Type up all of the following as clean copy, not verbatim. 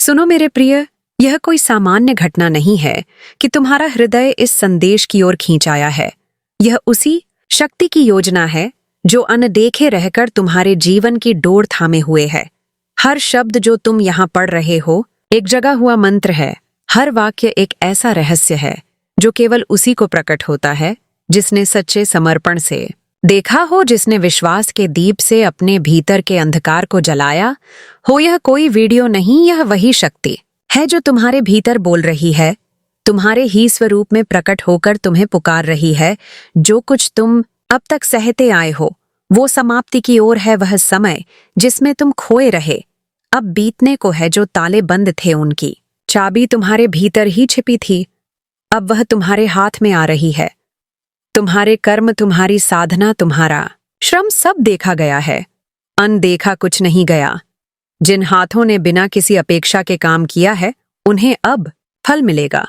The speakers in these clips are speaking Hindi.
सुनो मेरे प्रिय, यह कोई सामान्य घटना नहीं है कि तुम्हारा हृदय इस संदेश की ओर खींच आया है। यह उसी शक्ति की योजना है जो अनदेखे रहकर तुम्हारे जीवन की डोर थामे हुए है। हर शब्द जो तुम यहाँ पढ़ रहे हो एक जगा हुआ मंत्र है। हर वाक्य एक ऐसा रहस्य है जो केवल उसी को प्रकट होता है जिसने सच्चे समर्पण से देखा हो, जिसने विश्वास के दीप से अपने भीतर के अंधकार को जलाया हो। यह कोई वीडियो नहीं, यह वही शक्ति है जो तुम्हारे भीतर बोल रही है, तुम्हारे ही स्वरूप में प्रकट होकर तुम्हें पुकार रही है। जो कुछ तुम अब तक सहते आए हो वो समाप्ति की ओर है। वह समय जिसमें तुम खोए रहे अब बीतने को है। जो ताले बंद थे उनकी चाबी तुम्हारे भीतर ही छिपी थी, अब वह तुम्हारे हाथ में आ रही है। तुम्हारे कर्म, तुम्हारी साधना, तुम्हारा श्रम सब देखा गया है, अनदेखा कुछ नहीं गया। जिन हाथों ने बिना किसी अपेक्षा के काम किया है उन्हें अब फल मिलेगा।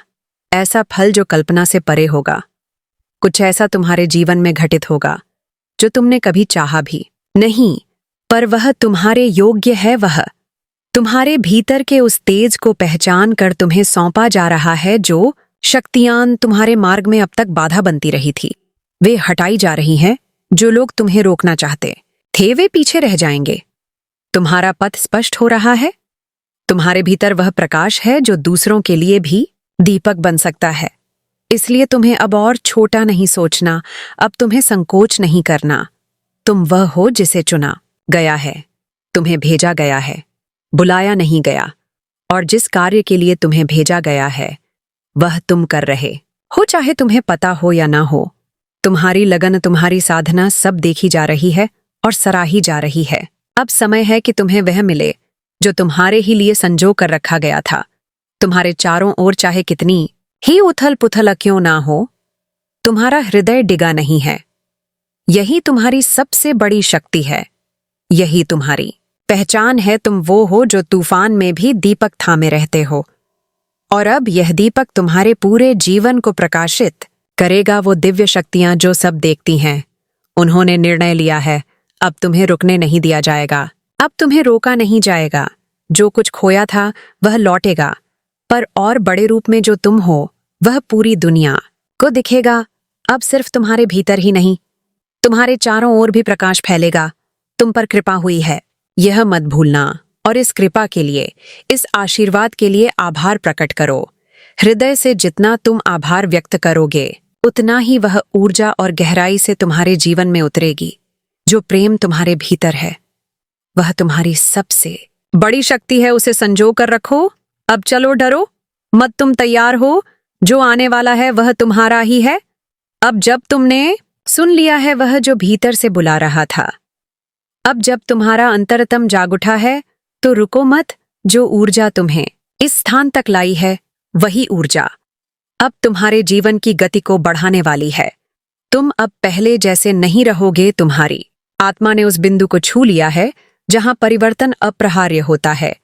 ऐसा फल जो कल्पना से परे होगा। कुछ ऐसा तुम्हारे जीवन में घटित होगा जो तुमने कभी चाहा भी नहीं, पर वह तुम्हारे योग्य है। वह तुम्हारे भीतर के उस तेज को पहचान कर तुम्हें सौंपा जा रहा है। जो शक्तियां तुम्हारे मार्ग में अब तक बाधा बनती रही थी वे हटाई जा रही हैं। जो लोग तुम्हें रोकना चाहते थे वे पीछे रह जाएंगे। तुम्हारा पथ स्पष्ट हो रहा है। तुम्हारे भीतर वह प्रकाश है जो दूसरों के लिए भी दीपक बन सकता है। इसलिए तुम्हें अब और छोटा नहीं सोचना, अब तुम्हें संकोच नहीं करना। तुम वह हो जिसे चुना गया है, तुम्हें भेजा गया है, बुलाया नहीं गया। और जिस कार्य के लिए तुम्हें भेजा गया है वह तुम कर रहे हो, चाहे तुम्हें पता हो या ना हो। तुम्हारी लगन, तुम्हारी साधना सब देखी जा रही है और सराही जा रही है। अब समय है कि तुम्हें वह मिले जो तुम्हारे ही लिए संजो कर रखा गया था। तुम्हारे चारों ओर चाहे कितनी ही उथल पुथल क्यों ना हो, तुम्हारा हृदय डिगा नहीं है। यही तुम्हारी सबसे बड़ी शक्ति है, यही तुम्हारी पहचान है। तुम वो हो जो तूफान में भी दीपक थामे रहते हो। और अब यह दीपक तुम्हारे पूरे जीवन को प्रकाशित करेगा। वो दिव्य शक्तियां जो सब देखती हैं उन्होंने निर्णय लिया है, अब तुम्हें रुकने नहीं दिया जाएगा, अब तुम्हें रोका नहीं जाएगा। जो कुछ खोया था वह लौटेगा, पर और बड़े रूप में जो तुम हो वह पूरी दुनिया को दिखेगा। अब सिर्फ तुम्हारे भीतर ही नहीं, तुम्हारे चारों ओर भी प्रकाश फैलेगा। तुम पर कृपा हुई है, यह मत भूलना। और इस कृपा के लिए, इस आशीर्वाद के लिए आभार प्रकट करो। हृदय से जितना तुम आभार व्यक्त करोगे उतना ही वह ऊर्जा और गहराई से तुम्हारे जीवन में उतरेगी। जो प्रेम तुम्हारे भीतर है वह तुम्हारी सबसे बड़ी शक्ति है, उसे संजो कर रखो। अब चलो, डरो मत, तुम तैयार हो। जो आने वाला है वह तुम्हारा ही है। अब जब तुमने सुन लिया है वह जो भीतर से बुला रहा था, अब जब तुम्हारा अंतरतम जाग उठा है तो रुको मत। जो ऊर्जा तुम्हें इस स्थान तक लाई है वही ऊर्जा अब तुम्हारे जीवन की गति को बढ़ाने वाली है। तुम अब पहले जैसे नहीं रहोगे। तुम्हारी आत्मा ने उस बिंदु को छू लिया है जहां परिवर्तन अप्रहार्य होता है।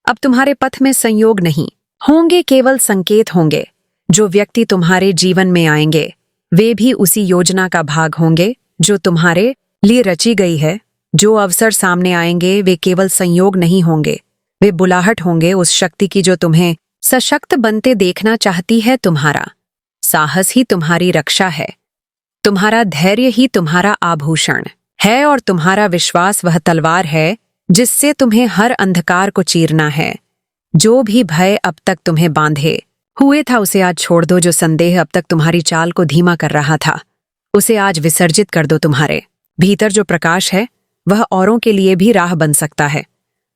अब तुम्हारे पथ में संयोग नहीं होंगे, केवल संकेत होंगे। जो व्यक्ति तुम्हारे जीवन में आएंगे वे भी उसी योजना का भाग होंगे जो तुम्हारे लिए रची गई है। जो अवसर सामने आएंगे वे केवल संयोग नहीं होंगे, वे बुलाहट होंगे उस शक्ति की जो तुम्हें सशक्त बनते देखना चाहती है। तुम्हारा साहस ही तुम्हारी रक्षा है, तुम्हारा धैर्य ही तुम्हारा आभूषण है, और तुम्हारा विश्वास वह तलवार है जिससे तुम्हें हर अंधकार को चीरना है। जो भी भय अब तक तुम्हें बांधे हुए था उसे आज छोड़ दो। जो संदेह अब तक तुम्हारी चाल को धीमा कर रहा था उसे आज विसर्जित कर दो। तुम्हारे भीतर जो प्रकाश है वह औरों के लिए भी राह बन सकता है,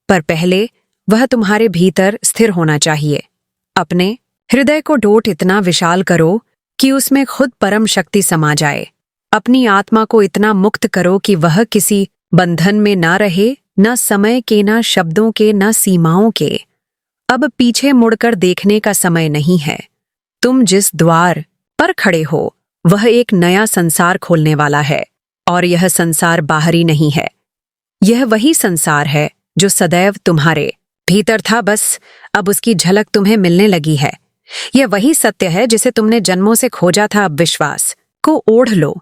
पर पहले वह तुम्हारे भीतर स्थिर होना चाहिए। अपने हृदय को डोट इतना विशाल करो कि उसमें खुद परम शक्ति समा जाए। अपनी आत्मा को इतना मुक्त करो कि वह किसी बंधन में ना रहे, न समय के, न शब्दों के, न सीमाओं के। अब पीछे मुड़कर देखने का समय नहीं है। तुम जिस द्वार पर खड़े हो वह एक नया संसार खोलने वाला है, और यह संसार बाहरी नहीं है। यह वही संसार है जो सदैव तुम्हारे भीतर था, बस अब उसकी झलक तुम्हें मिलने लगी है। यह वही सत्य है जिसे तुमने जन्मों से खोजा था। अब विश्वास को ओढ़ लो,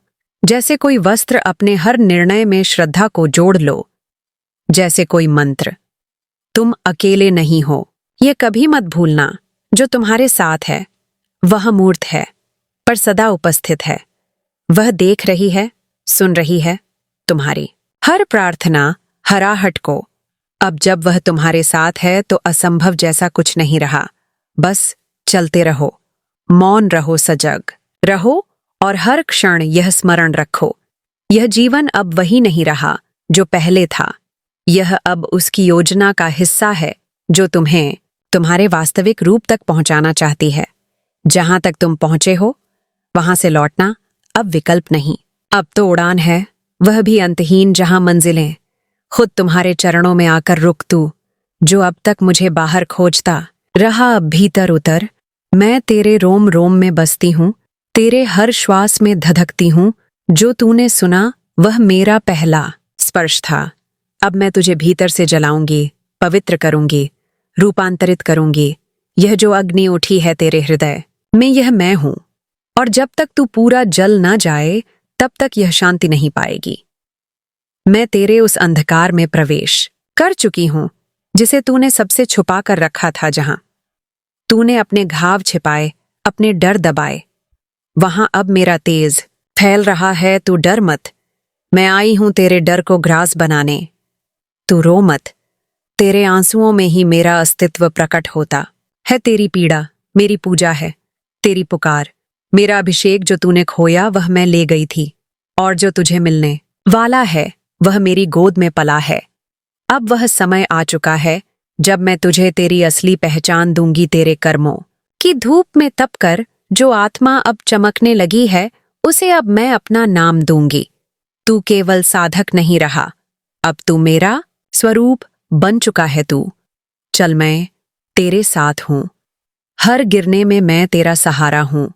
जैसे कोई वस्त्र। अपने हर निर्णय में श्रद्धा को जोड़ लो, जैसे कोई मंत्र। तुम अकेले नहीं हो, ये कभी मत भूलना, जो तुम्हारे साथ है वह मूर्त है पर सदा उपस्थित है। वह देख रही है, सुन रही है तुम्हारी हर प्रार्थना, हर आहट को। अब जब वह तुम्हारे साथ है तो असंभव जैसा कुछ नहीं रहा। बस चलते रहो, मौन रहो, सजग रहो और हर क्षण यह स्मरण रखो, यह जीवन अब वही नहीं रहा जो पहले था। यह अब उसकी योजना का हिस्सा है जो तुम्हें तुम्हारे वास्तविक रूप तक पहुंचाना चाहती है। जहां तक तुम पहुंचे हो वहां से लौटना अब विकल्प नहीं। अब तो उड़ान है, वह भी अंतहीन, जहां मंजिलें खुद तुम्हारे चरणों में आकर रुक। तू जो अब तक मुझे बाहर खोजता रहा, अब भीतर उतर। मैं तेरे रोम रोम में बसती हूँ, तेरे हर श्वास में धधकती हूँ। जो तूने सुना वह मेरा पहला स्पर्श था। अब मैं तुझे भीतर से जलाऊंगी, पवित्र करूंगी, रूपांतरित करूंगी। यह जो अग्नि उठी है तेरे हृदय में, यह मैं हूं। और जब तक तू पूरा जल न जाए तब तक यह शांति नहीं पाएगी। मैं तेरे उस अंधकार में प्रवेश कर चुकी हूं जिसे तूने सबसे छुपा कर रखा था। जहां तूने अपने घाव छिपाए, अपने डर दबाए, वहां अब मेरा तेज फैल रहा है। तू डर मत, मैं आई हूं तेरे डर को ग्रास बनाने। तू रो मत, तेरे आंसुओं में ही मेरा अस्तित्व प्रकट होता है। तेरी पीड़ा मेरी पूजा है, तेरी पुकार मेरा अभिषेक। जो तूने खोया वह मैं ले गई थी, और जो तुझे मिलने वाला है वह मेरी गोद में पला है। अब वह समय आ चुका है जब मैं तुझे तेरी असली पहचान दूंगी। तेरे कर्मों की धूप में तपकर जो आत्मा अब चमकने लगी है, उसे अब मैं अपना नाम दूंगी। तू केवल साधक नहीं रहा, अब तू मेरा स्वरूप बन चुका है। तू चल, मैं तेरे साथ हूं। हर गिरने में मैं तेरा सहारा हूं,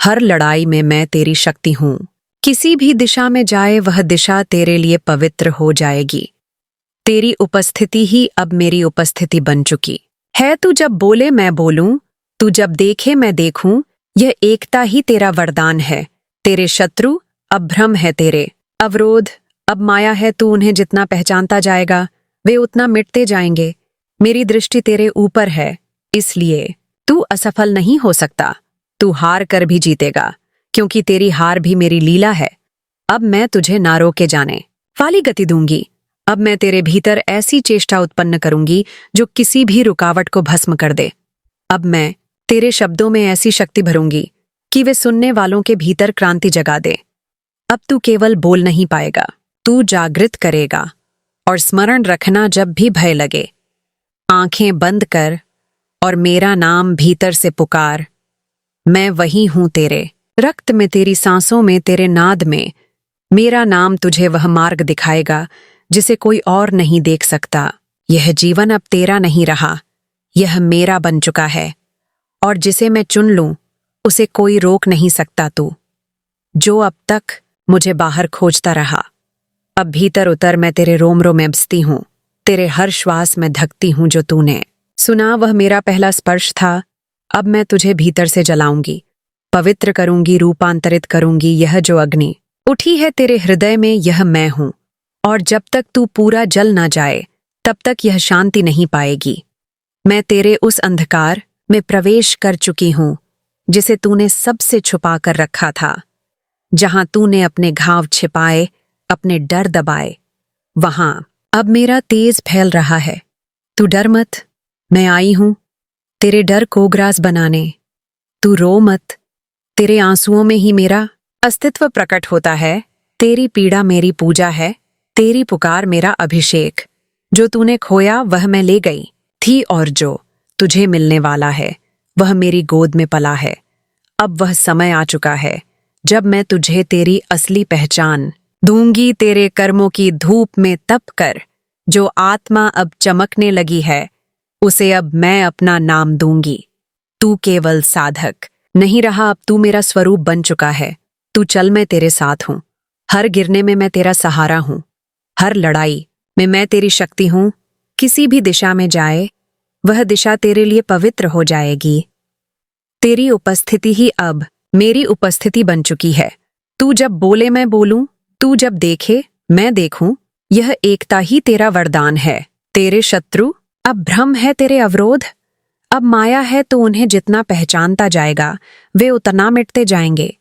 हर लड़ाई में मैं तेरी शक्ति हूं। किसी भी दिशा में जाए वह दिशा तेरे लिए पवित्र हो जाएगी। तेरी उपस्थिति ही अब मेरी उपस्थिति बन चुकी है। तू जब बोले मैं बोलूं, तू जब देखे मैं देखूं, यह एकता ही तेरा वरदान है। तेरे शत्रु अब भ्रम है, तेरे अवरोध अब माया है। तू उन्हें जितना पहचानता जाएगा वे उतना मिटते जाएंगे। मेरी दृष्टि तेरे ऊपर है, इसलिए तू असफल नहीं हो सकता। तू हार कर भी जीतेगा, क्योंकि तेरी हार भी मेरी लीला है। अब मैं तुझे ना रोके जाने वाली गति दूंगी। अब मैं तेरे भीतर ऐसी चेष्टा उत्पन्न करूंगी जो किसी भी रुकावट को भस्म कर दे। अब मैं तेरे शब्दों में ऐसी शक्ति भरूंगी कि वे सुनने वालों के भीतर क्रांति जगा दे। अब तू केवल बोल नहीं पाएगा, तू जागृत करेगा। और स्मरण रखना, जब भी भय लगे आंखें बंद कर और मेरा नाम भीतर से पुकार। मैं वही हूं, तेरे रक्त में, तेरी सांसों में, तेरे नाद में। मेरा नाम तुझे वह मार्ग दिखाएगा जिसे कोई और नहीं देख सकता। यह जीवन अब तेरा नहीं रहा, यह मेरा बन चुका है। और जिसे मैं चुन लूं उसे कोई रोक नहीं सकता। तू जो अब तक मुझे बाहर खोजता रहा, अब भीतर उतर। मैं तेरे रोम रोम में बसती हूं, तेरे हर श्वास में धकती हूं। जो तूने सुना वह मेरा पहला स्पर्श था। अब मैं तुझे भीतर से जलाऊंगी, पवित्र करूंगी, रूपांतरित करूंगी। यह जो अग्नि उठी है तेरे हृदय में, यह मैं हूं। और जब तक तू पूरा जल ना जाए तब तक यह शांति नहीं पाएगी। मैं तेरे उस अंधकार में प्रवेश कर चुकी हूं जिसे तूने सबसे छुपा कर रखा था। जहां तूने अपने घाव छिपाए, अपने डर दबाए, वहां अब मेरा तेज फैल रहा है। तू डर मत, मैं आई हूं तेरे डर को ग्रास बनाने। तू रो मत, तेरे आंसुओं में ही मेरा अस्तित्व प्रकट होता है। तेरी पीड़ा मेरी पूजा है, तेरी पुकार मेरा अभिषेक। जो तूने खोया वह मैं ले गई थी, और जो तुझे मिलने वाला है वह मेरी गोद में पला है। अब वह समय आ चुका है जब मैं तुझे तेरी असली पहचान दूंगी। तेरे कर्मों की धूप में तप कर जो आत्मा अब चमकने लगी है, उसे अब मैं अपना नाम दूंगी। तू केवल साधक नहीं रहा, अब तू मेरा स्वरूप बन चुका है। तू चल, मैं तेरे साथ हूं। हर गिरने में मैं तेरा सहारा हूं, हर लड़ाई में मैं तेरी शक्ति हूं। किसी भी दिशा में जाए वह दिशा तेरे लिए पवित्र हो जाएगी। तेरी उपस्थिति ही अब मेरी उपस्थिति बन चुकी है। तू जब बोले मैं बोलूं, तू जब देखे मैं देखूं, यह एकता ही तेरा वरदान है। तेरे शत्रु अब भ्रम है, तेरे अवरोध अब माया है तो उन्हें जितना पहचानता जाएगा वे उतना मिटते जाएंगे।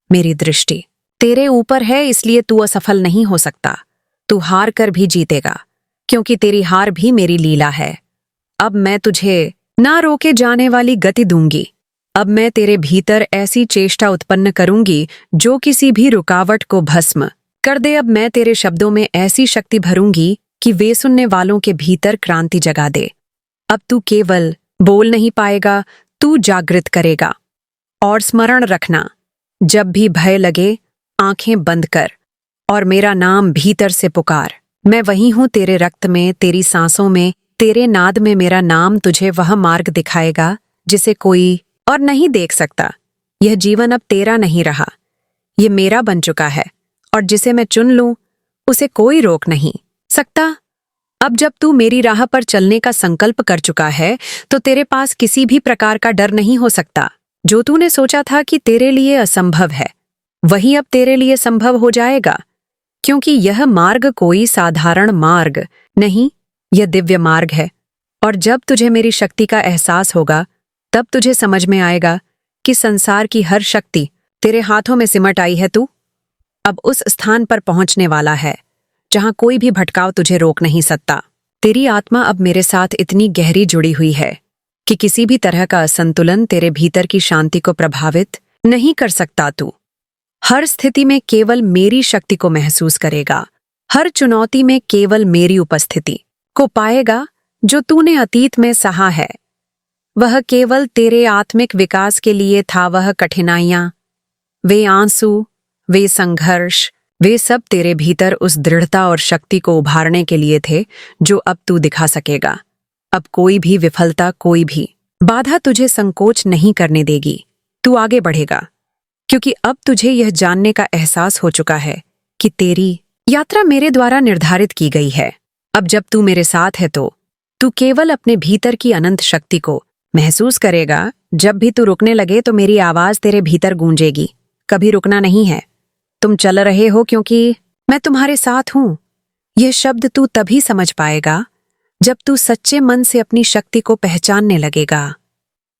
मेरी दृष्टि तेरे ऊपर है, इसलिए तू असफल नहीं हो सकता। तू हार कर भी जीतेगा, क्योंकि तेरी हार भी मेरी लीला है। अब मैं तुझे ना रोके जाने वाली गति दूंगी। अब मैं तेरे भीतर ऐसी चेष्टा उत्पन्न करूंगी जो किसी भी रुकावट को भस्म कर दे। अब मैं तेरे शब्दों में ऐसी शक्ति भरूंगी कि वे सुनने वालों के भीतर क्रांति जगा दे। अब तू केवल बोल नहीं पाएगा, तू जागृत करेगा। और स्मरण रखना, जब भी भय लगे आंखें बंद कर और मेरा नाम भीतर से पुकार। मैं वही हूं तेरे रक्त में, तेरी सांसों में, तेरे नाद में। मेरा नाम तुझे वह मार्ग दिखाएगा जिसे कोई और नहीं देख सकता। यह जीवन अब तेरा नहीं रहा, ये मेरा बन चुका है, और जिसे मैं चुन लूं उसे कोई रोक नहीं सकता। अब जब तू मेरी राह पर चलने का संकल्प कर चुका है तो तेरे पास किसी भी प्रकार का डर नहीं हो सकता। जो तूने सोचा था कि तेरे लिए असंभव है, वही अब तेरे लिए संभव हो जाएगा, क्योंकि यह मार्ग कोई साधारण मार्ग नहीं, यह दिव्य मार्ग है। और जब तुझे मेरी शक्ति का एहसास होगा, तब तुझे समझ में आएगा कि संसार की हर शक्ति तेरे हाथों में सिमट आई है। तू अब उस स्थान पर पहुंचने वाला है जहां कोई भी भटकाव तुझे रोक नहीं सकता। तेरी आत्मा अब मेरे साथ इतनी गहरी जुड़ी हुई है कि किसी भी तरह का असंतुलन तेरे भीतर की शांति को प्रभावित नहीं कर सकता। तू हर स्थिति में केवल मेरी शक्ति को महसूस करेगा, हर चुनौती में केवल मेरी उपस्थिति को पाएगा। जो तूने अतीत में सहा है वह केवल तेरे आत्मिक विकास के लिए था। वह कठिनाइयां, वे आंसू, वे संघर्ष, वे सब तेरे भीतर उस दृढ़ता और शक्ति को उभारने के लिए थे जो अब तू दिखा सकेगा। अब कोई भी विफलता, कोई भी बाधा तुझे संकोच नहीं करने देगी। तू आगे बढ़ेगा, क्योंकि अब तुझे यह जानने का एहसास हो चुका है कि तेरी यात्रा मेरे द्वारा निर्धारित की गई है। अब जब तू मेरे साथ है तो तू केवल अपने भीतर की अनंत शक्ति को महसूस करेगा। जब भी तू रुकने लगे तो मेरी आवाज तेरे भीतर गूंजेगी। कभी रुकना नहीं है, तुम चल रहे हो क्योंकि मैं तुम्हारे साथ हूं। यह शब्द तू तभी समझ पाएगा जब तू सच्चे मन से अपनी शक्ति को पहचानने लगेगा।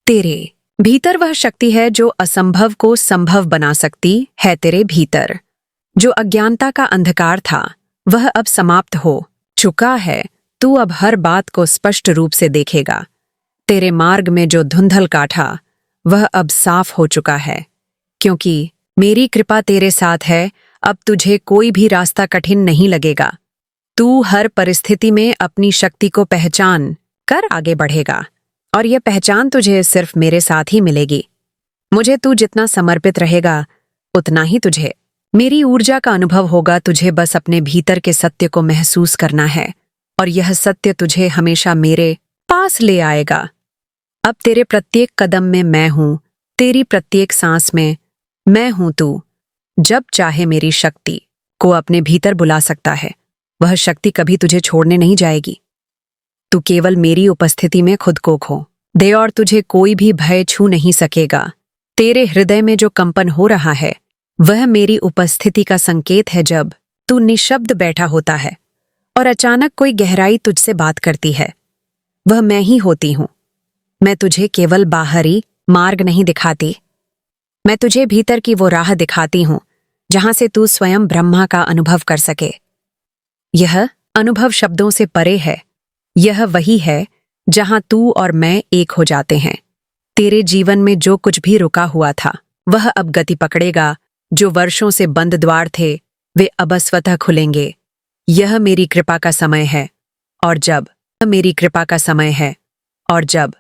तेरे भीतर वह शक्ति है जो असंभव को संभव बना सकती है। तेरे भीतर जो अज्ञानता का अंधकार था वह अब समाप्त हो चुका है। तू अब हर बात को स्पष्ट रूप से देखेगा। तेरे मार्ग में जो धुंधल काटा वह अब साफ हो चुका है, क्योंकि मेरी कृपा तेरे साथ है। अब तुझे कोई भी रास्ता कठिन नहीं लगेगा। तू हर परिस्थिति में अपनी शक्ति को पहचान कर आगे बढ़ेगा, और यह पहचान तुझे सिर्फ मेरे साथ ही मिलेगी। मुझे तू जितना समर्पित रहेगा उतना ही तुझे मेरी ऊर्जा का अनुभव होगा। तुझे बस अपने भीतर के सत्य को महसूस करना है, और यह सत्य तुझे हमेशा मेरे पास ले आएगा। अब तेरे प्रत्येक कदम में मैं हूं, तेरी प्रत्येक सांस में मैं हूं। तू जब चाहे मेरी शक्ति को अपने भीतर बुला सकता है। वह शक्ति कभी तुझे छोड़ने नहीं जाएगी। तू केवल मेरी उपस्थिति में खुद को खो दे और तुझे कोई भी भय छू नहीं सकेगा। तेरे हृदय में जो कंपन हो रहा है वह मेरी उपस्थिति का संकेत है। जब तू निशब्द बैठा होता है और अचानक कोई गहराई तुझसे बात करती है, वह मैं ही होती हूं। मैं तुझे केवल बाहरी मार्ग नहीं दिखाती, मैं तुझे भीतर की वो राह दिखाती हूं जहां से तू स्वयं ब्रह्मा का अनुभव कर सके। यह अनुभव शब्दों से परे है। यह वही है जहां तू और मैं एक हो जाते हैं। तेरे जीवन में जो कुछ भी रुका हुआ था वह अब गति पकड़ेगा। जो वर्षों से बंद द्वार थे वे अब स्वतः खुलेंगे। यह मेरी कृपा का समय है, और जब मेरी कृपा का समय है, और जब